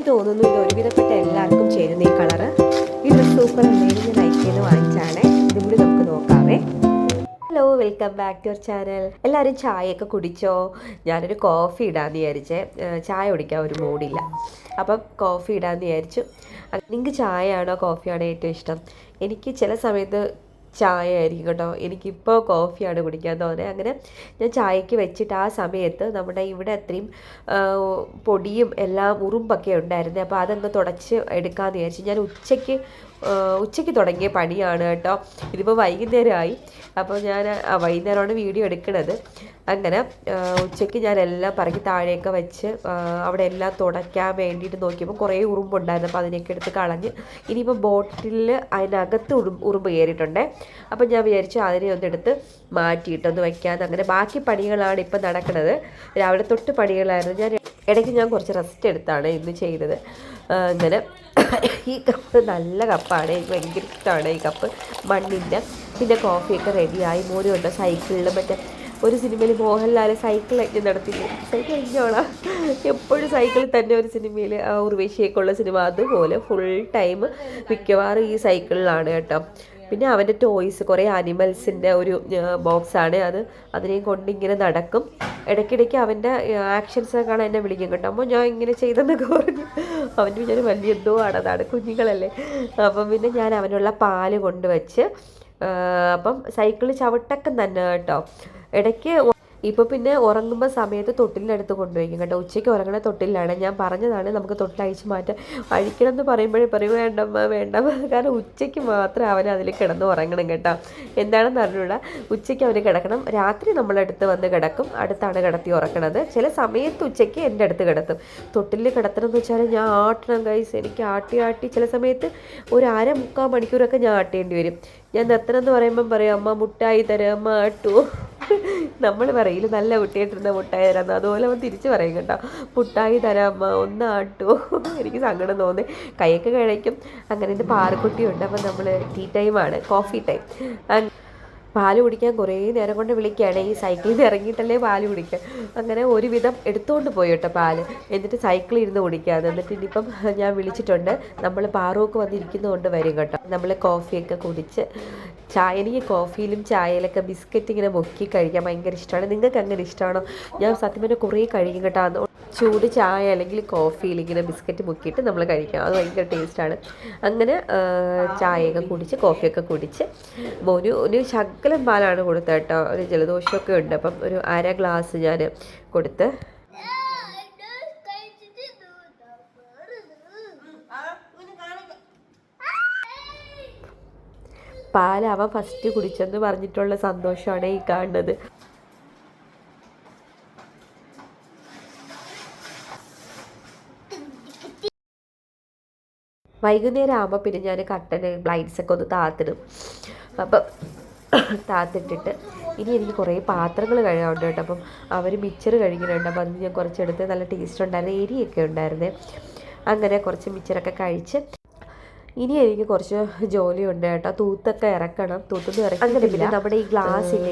തോന്നുന്നു ഇത് ഒരുവിധപ്പെട്ട എല്ലാവർക്കും ചേരുന്ന ഈ കളറ്. ഈ ഡ്രസ് സൂപ്പർ എന്തെങ്കിലും ഞാൻ നൈക്കിന്ന് വാങ്ങിച്ചാണ്. ഇതും കൂടി നമുക്ക് നോക്കാവേ. Hello, welcome back to your channel. എല്ലാവരും ചായയൊക്കെ കുടിച്ചോ? ഞാനൊരു കോഫി ഇടാമെന്ന് വിചാരിച്ചേ. ചായ കുടിക്കാൻ ഒരു മൂഡില്ല, അപ്പം കോഫി ഇടാമെന്ന് വിചാരിച്ചു. നിങ്ങൾക്ക് ചായയാണോ കോഫിയാണോ ഏറ്റവും ഇഷ്ടം? എനിക്ക് ചില സമയത്ത് ചായ ആയിരിക്കും കേട്ടോ. എനിക്കിപ്പോൾ കോഫിയാണ് കുടിക്കാൻ തോന്നുന്നത്. അങ്ങനെ ഞാൻ ചായക്ക് വെച്ചിട്ട് ആ സമയത്ത് നമ്മുടെ ഇവിടെ അത്രയും പൊടിയും എല്ലാം ഉറുമ്പൊക്കെ ഉണ്ടായിരുന്നു. അപ്പോൾ അതങ്ങ് തുടച്ച് എടുക്കാമെന്ന് വിചാരിച്ചു. ഞാൻ ഉച്ചയ്ക്ക് തുടങ്ങിയ പണിയാണ് കേട്ടോ. ഇതിപ്പോൾ വൈകുന്നേരമായി. അപ്പോൾ ഞാൻ വൈകുന്നേരമാണ് വീഡിയോ എടുക്കുന്നത്. അങ്ങനെ ഉച്ചയ്ക്ക് ഞാൻ എല്ലാം പറക്കി താഴെയൊക്കെ വെച്ച് അവിടെ എല്ലാം തുടയ്ക്കാൻ വേണ്ടിയിട്ട് നോക്കിയപ്പോൾ കുറേ ഉറുമ്പുണ്ടായിരുന്നു. അപ്പോൾ അതിനെയൊക്കെ എടുത്ത് കളഞ്ഞ് ഇനിയിപ്പോൾ ബോട്ടിലിൽ അതിനകത്ത് ഉറുമ്പ് കയറിയിട്ടുണ്ടേ. അപ്പം ഞാൻ വിചാരിച്ചു അതിനെ ഒന്നെടുത്ത് മാറ്റിയിട്ടൊന്ന് വയ്ക്കാമെന്ന്. അങ്ങനെ ബാക്കി പണികളാണ് ഇപ്പം നടക്കുന്നത്. രാവിലെ തൊട്ട് പണികളായിരുന്നു. ഇടയ്ക്ക് ഞാൻ കുറച്ച് റെസ്റ്റ് എടുത്താണ് ഇന്ന് ചെയ്തത്. അങ്ങനെ ഈ കപ്പ് നല്ല കപ്പാണ്, എനിക്ക് ഭയങ്കര ഇഷ്ടമാണ് ഈ കപ്പ്, മണ്ണിൻ്റെ. പിന്നെ കോഫിയൊക്കെ റെഡിയായി. മോനുണ്ട് സൈക്കിളിൽ. മറ്റേ ഒരു സിനിമയിൽ മോഹൻലാൽ സൈക്കിൾ എങ്ങനെ നടത്തില്ലേ, സൈക്കിൾ എങ്ങനെയാണോ എപ്പോഴും സൈക്കിളിൽ തന്നെ ഒരു സിനിമയിൽ ഉർവശിയൊക്കെയുള്ള സിനിമ, അതുപോലെ ഫുൾ ടൈം മിക്കവാറും ഈ സൈക്കിളിലാണ് കേട്ടോ. പിന്നെ അവൻ്റെ ടോയ്സ്, കുറേ ആനിമൽസിൻ്റെ ഒരു ബോക്സാണ് അത്. അതിനെയും കൊണ്ടിങ്ങനെ നടക്കും. ഇടയ്ക്കിടയ്ക്ക് അവൻ്റെ ആക്ഷൻസൊക്കെ കാണാൻ എന്നെ വിളിക്കും കേട്ടോ. അപ്പോൾ ഞാൻ ഇങ്ങനെ ചെയ്തെന്നൊക്കെ പറഞ്ഞു. അവൻ്റെ വിചാരം വലിയ എന്തോ ആണതാണ്, കുഞ്ഞുങ്ങളല്ലേ. അപ്പം പിന്നെ ഞാൻ അവനുള്ള പാല് കൊണ്ടുവച്ച്, അപ്പം സൈക്കിൾ ചവിട്ടക്കം തന്നെ കേട്ടോ. ഇടയ്ക്ക് ഇപ്പോൾ പിന്നെ ഉറങ്ങുമ്പോൾ സമയത്ത് തൊട്ടിലിനടുത്ത് കൊണ്ടുപോയിക്കും കേട്ടോ. ഉച്ചയ്ക്ക് ഉറങ്ങണ തൊട്ടിലാണ്. ഞാൻ പറഞ്ഞതാണ് നമുക്ക് തൊട്ടിൽ അഴിച്ച് മാറ്റാം, അഴിക്കണം എന്ന് പറയുമ്പോഴേ പറയും വേണ്ടമ്മ വേണ്ടമ്മ. കാരണം ഉച്ചയ്ക്ക് മാത്രം അവൻ അതിൽ കിടന്ന് ഉറങ്ങണം കേട്ടോ. എന്താണെന്ന് അറിഞ്ഞൂടാ, ഉച്ചയ്ക്ക് അവന് കിടക്കണം. രാത്രി നമ്മളടുത്ത് വന്ന് കിടക്കും, അടുത്താണ് കിടത്തി ഉറക്കണത്. ചില സമയത്ത് ഉച്ചയ്ക്ക് എൻ്റെ അടുത്ത് കിടത്തും. തൊട്ടിൽ കിടത്തണം എന്ന് വെച്ചാൽ ഞാൻ ആട്ടണം ഗൈസ്. എനിക്ക് ആട്ടി ചില സമയത്ത് ഒരു 1/2-3 മണിക്കൂറൊക്കെ ഞാൻ ആട്ടേണ്ടി വരും. ഞാൻ നിർത്തണം എന്ന് പറയുമ്പം പറയും അമ്മ മുട്ടായി തരാം, അമ്മ ആട്ടു. നമ്മൾ പറയില്ല നല്ല കുട്ടിയായിട്ടിരുന്ന മുട്ടായി തരാമെന്ന്, അതുപോലെ അവൻ തിരിച്ച് പറയും കേട്ടോ, മുട്ടായി തരാം അമ്മ, ഒന്ന് ആട്ടു. എനിക്ക് സങ്കടം തോന്നി, കൈയൊക്കെ കഴിക്കും. അങ്ങനെ ഇത് പാറക്കുട്ടിയുണ്ട്. അപ്പം നമ്മൾ ടീ ടൈമാണ്, കോഫി ടൈം. പാല് കുടിക്കാൻ കുറേ നേരം കൊണ്ട് വിളിക്കുകയാണ്. ഈ സൈക്കിളിൽ നിന്ന് ഇറങ്ങിയിട്ടല്ലേ പാല് കുടിക്കുക. അങ്ങനെ ഒരുവിധം എടുത്തുകൊണ്ട് പോയി കേട്ടോ പാല്. എന്നിട്ട് സൈക്കിളിൽ ഇരുന്ന് കുടിക്കാതെ. എന്നിട്ട് ഇനിയിപ്പം ഞാൻ വിളിച്ചിട്ടുണ്ട്, നമ്മൾ പാറുമൊക്കെ വന്നിരിക്കുന്നതുകൊണ്ട് വരും കേട്ടോ. നമ്മൾ കോഫിയൊക്കെ കുടിച്ച് എനിക്ക് കോഫിയിലും ചായയിലൊക്കെ ബിസ്ക്കറ്റ് ഇങ്ങനെ മുക്കി കഴിക്കാൻ ഭയങ്കര ഇഷ്ടമാണ്. നിങ്ങൾക്ക് അങ്ങനെ ഇഷ്ടമാണോ? ഞാൻ സത്യം പറഞ്ഞാൽ കുറേ കഴിക്കും കേട്ടോ. ചൂട് ചായ അല്ലെങ്കിൽ കോഫിയിൽ ഇങ്ങനെ ബിസ്ക്കറ്റ് മുക്കിയിട്ട് നമ്മൾ കഴിക്കാം, അത് ഭയങ്കര ടേസ്റ്റാണ്. അങ്ങനെ ചായയൊക്കെ കുടിച്ച് കോഫിയൊക്കെ കുടിച്ച് ഒരു ശകലം പാലാണ് കൊടുത്തത് കേട്ടോ. ഒരു ജലദോഷമൊക്കെ ഉണ്ട്, അപ്പം ഒരു 1/2 ഗ്ലാസ് ഞാൻ കൊടുത്ത്. പാൽ അവൻ ഫസ്റ്റ് കുടിച്ചെന്ന് പറഞ്ഞിട്ടുള്ള സന്തോഷമാണ് ഈ കാണുന്നത്. വൈകുന്നേരം ആകുമ്പോൾ പിന്നെ ഞാൻ കട്ടന് ബ്ലൈൻഡ്സൊക്കെ ഒന്ന് താത്തിടും. അപ്പം താത്തിട്ടിട്ട് ഇനി എനിക്ക് കുറേ പാത്രങ്ങൾ കഴുകാറുണ്ട് കേട്ടോ. അപ്പം അവർ മിച്ചർ കഴിക്കുന്നുണ്ട്. അപ്പം അത് ഞാൻ കുറച്ചെടുത്ത്, നല്ല ടേസ്റ്റ് ഉണ്ടായിരുന്നു, എരിയൊക്കെ ഉണ്ടായിരുന്നേ. അങ്ങനെ കുറച്ച് മിച്ചറൊക്കെ കഴിച്ച് ഇനി എനിക്ക് കുറച്ച് ജോലിയുണ്ട് കേട്ടോ. തൂത്തൊക്കെ ഇറക്കണം, തൂത്തൊന്നും ഇറക്കി. പിന്നെ നമ്മുടെ ഈ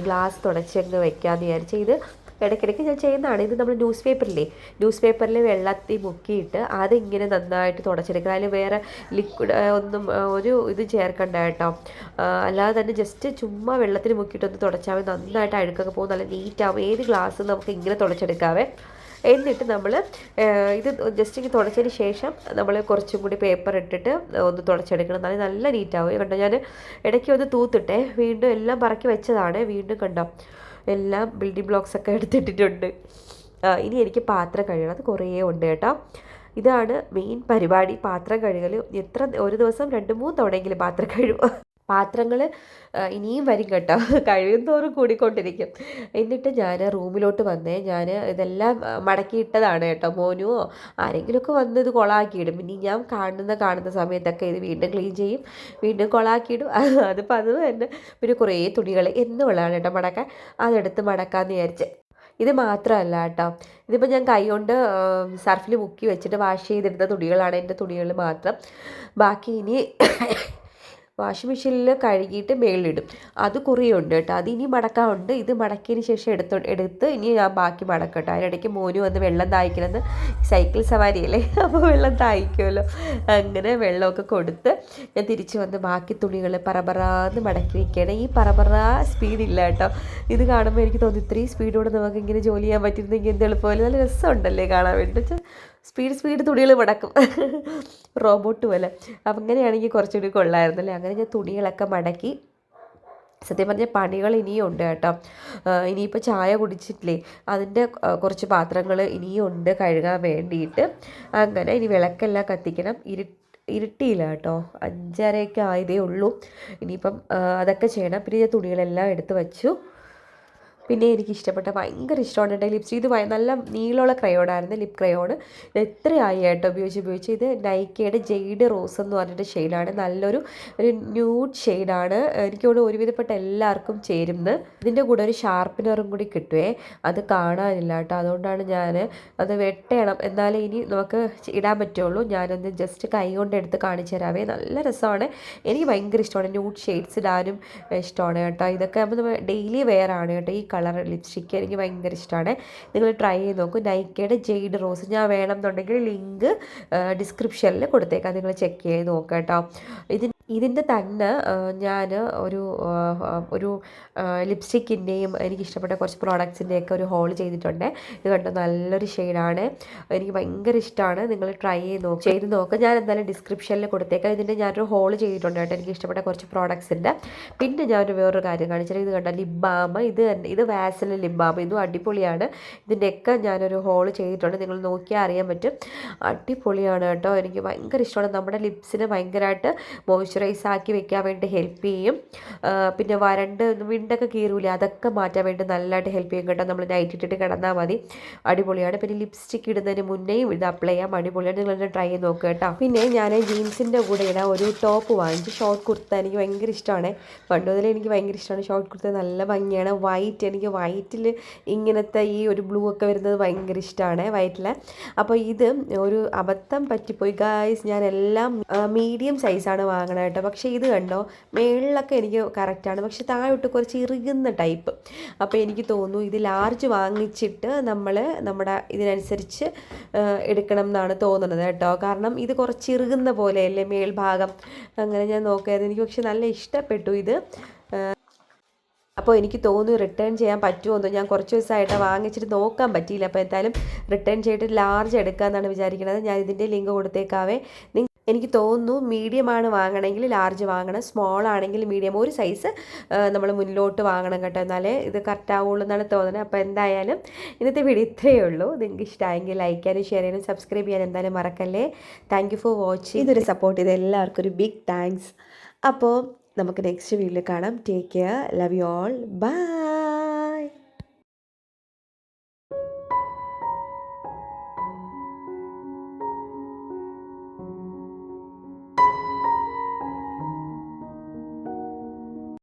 ഗ്ലാസ് തുടച്ചങ്ങ് വെക്കാമെന്ന് വിചാരിച്ചു. ഇത് ഇടയ്ക്കിടയ്ക്ക് ഞാൻ ചെയ്യുന്നതാണ്. ഇത് നമ്മൾ ന്യൂസ് പേപ്പറിൽ വെള്ളത്തിൽ മുക്കിയിട്ട് അതിങ്ങനെ നന്നായിട്ട് തുടച്ചെടുക്കുക. അതിൽ വേറെ ലിക്വിഡ് ഒന്നും ഇത് ചേർക്കണ്ട കേട്ടോ. അല്ലാതെ തന്നെ ജസ്റ്റ് ചുമ്മാ വെള്ളത്തിൽ മുക്കിയിട്ടൊന്ന് തുടച്ചാൽ നന്നായിട്ട് അഴുക്കൊക്കെ പോകും, നല്ല നീറ്റാവും. ഏത് ഗ്ലാസ്സും നമുക്ക് ഇങ്ങനെ തുടച്ചെടുക്കാവേ. എന്നിട്ട് നമ്മൾ ഇത് ജസ്റ്റ് ഇങ്ങനെ തുടച്ചതിന് ശേഷം നമ്മൾ കുറച്ചും കൂടി പേപ്പർ ഇട്ടിട്ട് ഒന്ന് തുടച്ചെടുക്കണം, നല്ല നീറ്റാവും കണ്ടോ. ഞാൻ ഇടയ്ക്ക് ഒന്ന് തൂത്തിട്ടെ വീണ്ടും എല്ലാം പറക്കി വെച്ചതാണ്. വീണ്ടും കണ്ടോ എല്ലാം ബിൽഡിംഗ് ബ്ലോക്സൊക്കെ എടുത്തിട്ടിട്ടുണ്ട്. ഇനി എനിക്ക് പാത്രം കഴുകണം, അത് കുറേ ഉണ്ട് കേട്ടോ. ഇതാണ് മെയിൻ പരിപാടി, പാത്രം കഴുകൽ. ഒരു ദിവസം 2-3 തവണയെങ്കിലും പാത്രം കഴുകും. പാത്രങ്ങൾ ഇനിയും വരും കേട്ടോ, കഴിയും തോറും കൂടിക്കൊണ്ടിരിക്കും. എന്നിട്ട് ഞാൻ റൂമിലോട്ട് വന്നേ. ഞാൻ ഇതെല്ലാം മടക്കിയിട്ടതാണ് കേട്ടോ. മോനുവോ ആരെങ്കിലുമൊക്കെ വന്ന് ഇത് കൊളാക്കിയിടും. ഇനി ഞാൻ കാണുന്ന സമയത്തൊക്കെ ഇത് വീണ്ടും ക്ലീൻ ചെയ്യും, വീണ്ടും കൊളാക്കിയിടും. അതിപ്പോൾ അത് തന്നെ. പിന്നെ കുറേ തുണികൾ എന്നുള്ളതാണ് കേട്ടോ മടക്കാൻ, അതെടുത്ത് മടക്കാമെന്ന് വിചാരിച്ച്. ഇത് മാത്രമല്ല കേട്ടോ, ഇതിപ്പോൾ ഞാൻ കൈ കൊണ്ട് സർഫിൽ മുക്കി വെച്ചിട്ട് വാഷ് ചെയ്തെടുത്ത തുണികളാണ്, എൻ്റെ തുണികൾ മാത്രം. ബാക്കി ഇനി വാഷിംഗ് മെഷീനിൽ കഴുകിയിട്ട് മേളിലിടും. അത് കുറേയുണ്ട് കേട്ടോ. അതിനി മടക്കാറുണ്ട്. ഇത് മടക്കിയതിന് ശേഷം എടുത്ത് ഇനി ഞാൻ ബാക്കി മടക്കട്ടോ. അതിനിടയ്ക്ക് മോന് വന്ന് വെള്ളം തായ്ക്കണമെന്ന്, സൈക്കിൾ സവാരിയല്ലേ, അപ്പോൾ വെള്ളം തായ്ക്കുമല്ലോ. അങ്ങനെ വെള്ളമൊക്കെ കൊടുത്ത് ഞാൻ തിരിച്ച് വന്ന് ബാക്കി തുണികൾ പറപറാന്ന് മടക്കി വയ്ക്കുകയാണ്. ഈ പറപറാ സ്പീഡില്ല കേട്ടോ. ഇത് കാണുമ്പോൾ എനിക്ക് തോന്നി ഇത്രയും സ്പീഡോടെ നമുക്ക് ഇങ്ങനെ ജോലി ചെയ്യാൻ പറ്റുന്നെങ്കിൽ എന്ത് എളുപ്പമല്ലേ, നല്ല രസമുണ്ടല്ലേ കാണാൻ വേണ്ടിയിട്ട്. സ്പീഡ് തുണികൾ മടക്കും, റോബോട്ട് പോലെ. അപ്പം അങ്ങനെയാണെങ്കിൽ കുറച്ചുകൂടി കൊള്ളായിരുന്നല്ലേ. അങ്ങനെ ഞാൻ തുണികളൊക്കെ മടക്കി. സത്യം പറഞ്ഞാൽ പണികൾ ഇനിയും ഉണ്ട് കേട്ടോ. ഇനിയിപ്പോൾ ചായ കുടിച്ചിട്ടില്ലേ, അതിൻ്റെ കുറച്ച് പാത്രങ്ങൾ ഇനിയും ഉണ്ട് കഴുകാൻ വേണ്ടിയിട്ട്. അങ്ങനെ ഇനി വിളക്കെല്ലാം കത്തിക്കണം. ഇരുട്ടിയില്ല കേട്ടോ, 5:30 ആയതേ ഉള്ളൂ. ഇനിയിപ്പം അതൊക്കെ ചെയ്യണം. പിന്നെ ഞാൻ തുണികളെല്ലാം എടുത്ത് വച്ചു. പിന്നെ എനിക്ക് ഇഷ്ടപ്പെട്ട ഭയങ്കര ഇഷ്ടമാണ് കേട്ടോ ലിപ്സ്റ്റിക്. ഇത് നല്ല നീളമുള്ള ക്രയോണായിരുന്നു, ലിപ് ക്രയോൺ. ഇത് എത്രയായി കേട്ടോ ഉപയോഗിച്ച്. ഇത് നൈക്കയുടെ ജെയ്ഡ് റോസ് എന്ന് പറഞ്ഞിട്ട് ഷെയ്ഡാണ്. ഒരു ന്യൂഡ് ഷെയ്ഡാണ്. എനിക്ക് തോന്നുന്നു ഒരുവിധപ്പെട്ട എല്ലാവർക്കും ചേരുന്നത്. ഇതിൻ്റെ കൂടെ ഒരു ഷാർപ്പനറും കൂടി കിട്ടുവേ, അത് കാണാനില്ല കേട്ടോ. അതുകൊണ്ടാണ് ഞാൻ അത് വെട്ടണം, എന്നാലേ ഇനി നമുക്ക് ഇടാൻ പറ്റുള്ളൂ. ഞാനൊന്ന് ജസ്റ്റ് കൈ കൊണ്ട് എടുത്ത് കാണിച്ചു തരാവേ. നല്ല രസമാണ്, എനിക്ക് ഭയങ്കര ഇഷ്ടമാണ്. ന്യൂഡ് ഷെയ്ഡ്സ് ഇടാനും ഇഷ്ടമാണ് കേട്ടോ. ഇതൊക്കെ നമ്മൾ ഡെയിലി വെയർ ആണ് കേട്ടോ. ഈ കളർ ലിപ്സ്റ്റിക്ക് എനിക്ക് ഭയങ്കര ഇഷ്ടമാണ്. നിങ്ങൾ ട്രൈ ചെയ്ത് നോക്കൂ. നൈക്കയുടെ ജെയ്ഡ് റോസ്. ഞാൻ വേണമെന്നുണ്ടെങ്കിൽ ലിങ്ക് ഡിസ്ക്രിപ്ഷനിൽ കൊടുത്തേക്കാം, നിങ്ങൾ ചെക്ക് ചെയ്ത് നോക്കാം കേട്ടോ. ഇതിൻ്റെ തന്നെ ഞാൻ ഒരു ലിപ്സ്റ്റിക്കിൻ്റെയും എനിക്കിഷ്ടപ്പെട്ട കുറച്ച് പ്രോഡക്ട്സിൻ്റെയൊക്കെ ഒരു ഹോൾ ചെയ്തിട്ടുണ്ട്. ഇത് കണ്ടോ, നല്ലൊരു ഷെയ്ഡാണ്, എനിക്ക് ഭയങ്കര ഇഷ്ടമാണ്. നിങ്ങൾ ട്രൈ ചെയ്ത് നോക്കുക. ഞാൻ എന്തായാലും ഡിസ്ക്രിപ്ഷനിൽ കൊടുത്തേക്കാം. ഇതിൻ്റെ ഞാനൊരു ഹോൾ ചെയ്തിട്ടുണ്ട് കേട്ടോ, എനിക്ക് ഇഷ്ടപ്പെട്ട കുറച്ച് പ്രോഡക്ട്സിൻ്റെ. പിന്നെ ഞാനൊരു വേറൊരു കാര്യം കാണിച്ചത്, ഇത് കണ്ടോ, ലിപ് ബാം. ഇത് വാസലിൻ ലിപ് ബാം. ഇതും അടിപൊളിയാണ്. ഇതിൻ്റെയൊക്കെ ഞാനൊരു ഹോൾ ചെയ്തിട്ടുണ്ട്, നിങ്ങൾ നോക്കിയാൽ അറിയാൻ പറ്റും. അടിപൊളിയാണ് കേട്ടോ, എനിക്ക് ഭയങ്കര ഇഷ്ടമാണ്. നമ്മുടെ ലിപ്സിന് ഭയങ്കരമായിട്ട് മോയ്സ്ചറൈസ് ആക്കി വെക്കാൻ വേണ്ടി ഹെൽപ്പ് ചെയ്യും. പിന്നെ വിണ്ടൊക്കെ കീറൂലേ, അതൊക്കെ മാറ്റാൻ വേണ്ടി നല്ലതായിട്ട് ഹെൽപ്പ് ചെയ്യും കേട്ടോ. നമ്മൾ നൈറ്റ് ഇട്ടിട്ട് കിടന്നാൽ മതി, അടിപൊളിയാണ്. പിന്നെ ലിപ്സ്റ്റിക്ക് ഇടുന്നതിന് മുന്നേയും ഇത് അപ്ലൈ ചെയ്യാം, അടിപൊളിയാണ്. നിങ്ങളൊന്ന് ട്രൈ ചെയ്ത് നോക്കുക കേട്ടോ. പിന്നെ ഞാൻ ജീൻസിൻ്റെ കൂടെ ഇടാൻ ഒരു ടോപ്പ് വാങ്ങിച്ചു, ഷോർട്ട് കുർത്ത. എനിക്ക് ഭയങ്കര ഇഷ്ടമാണ്, പണ്ട് മുതലേ എനിക്ക് ഭയങ്കര ഇഷ്ടമാണ് ഷോർട്ട് കുർത്ത. നല്ല ഭംഗിയാണ്. എനിക്ക് വൈറ്റിൽ ഇങ്ങനത്തെ ഈ ഒരു ബ്ലൂ ഒക്കെ വരുന്നത് ഭയങ്കര ഇഷ്ടമാണ്, വൈറ്റിൽ. അപ്പോൾ ഇത് ഒരു അബദ്ധം പറ്റിപ്പോയി ഗായ്സ്. ഞാൻ എല്ലാം മീഡിയം സൈസാണ് വാങ്ങണത് കേട്ടോ. പക്ഷേ ഇത് കണ്ടോ, മേളിലൊക്കെ എനിക്ക് കറക്റ്റാണ്, പക്ഷെ താഴോട്ട് കുറച്ച് ഇറുകുന്ന ടൈപ്പ്. അപ്പോൾ എനിക്ക് തോന്നുന്നു ഇത് ലാർജ് വാങ്ങിച്ചിട്ട് നമ്മുടെ ഇതിനനുസരിച്ച് എടുക്കണം എന്നാണ് തോന്നുന്നത് കേട്ടോ. കാരണം ഇത് കുറച്ച് ഇറുകുന്ന പോലെയല്ലേ മേൽഭാഗം. അങ്ങനെ ഞാൻ നോക്കിയത്, എനിക്ക് പക്ഷെ നല്ല ഇഷ്ടപ്പെട്ടു ഇത്. അപ്പോൾ എനിക്ക് തോന്നുന്നു റിട്ടേൺ ചെയ്യാൻ പറ്റുമെന്ന്. ഞാൻ കുറച്ച് ദിവസമായിട്ട് വാങ്ങിച്ചിട്ട് നോക്കാൻ പറ്റിയില്ല. അപ്പോൾ എന്തായാലും റിട്ടേൺ ചെയ്തിട്ട് ലാർജ് എടുക്കാമെന്നാണ് വിചാരിക്കുന്നത്. ഞാൻ ഇതിൻ്റെ ലിങ്ക് കൊടുത്തേക്കാവേ. എനിക്ക് തോന്നുന്നു മീഡിയമാണ് വാങ്ങണമെങ്കിൽ ലാർജ് വാങ്ങണം, സ്മോൾ ആണെങ്കിൽ മീഡിയം, ഒരു സൈസ് നമ്മൾ മുന്നിലോട്ട് വാങ്ങണം കേട്ടോ, എന്നാലേ ഇത് കറക്റ്റ് ആവുള്ളൂ എന്നാണ് തോന്നുന്നത്. അപ്പോൾ എന്തായാലും ഇന്നത്തെ വീഡിയോ ഇത്രയേ ഉള്ളൂ. നിങ്ങൾക്ക് ഇഷ്ടമായെങ്കിൽ ലൈക്ക് ചെയ്യാനും ഷെയർ ചെയ്യാനും സബ്സ്ക്രൈബ് ചെയ്യാൻ എന്തായാലും മറക്കല്ലേ. Thank you for watching. ഇതൊരു സപ്പോർട്ട് ചെയ്ത എല്ലാവർക്കും ഒരു ബിഗ് താങ്ക്സ്. അപ്പോൾ നമുക്ക് നെക്സ്റ്റ് വീഡിയോയിൽ കാണാം. Take care, love you all, by.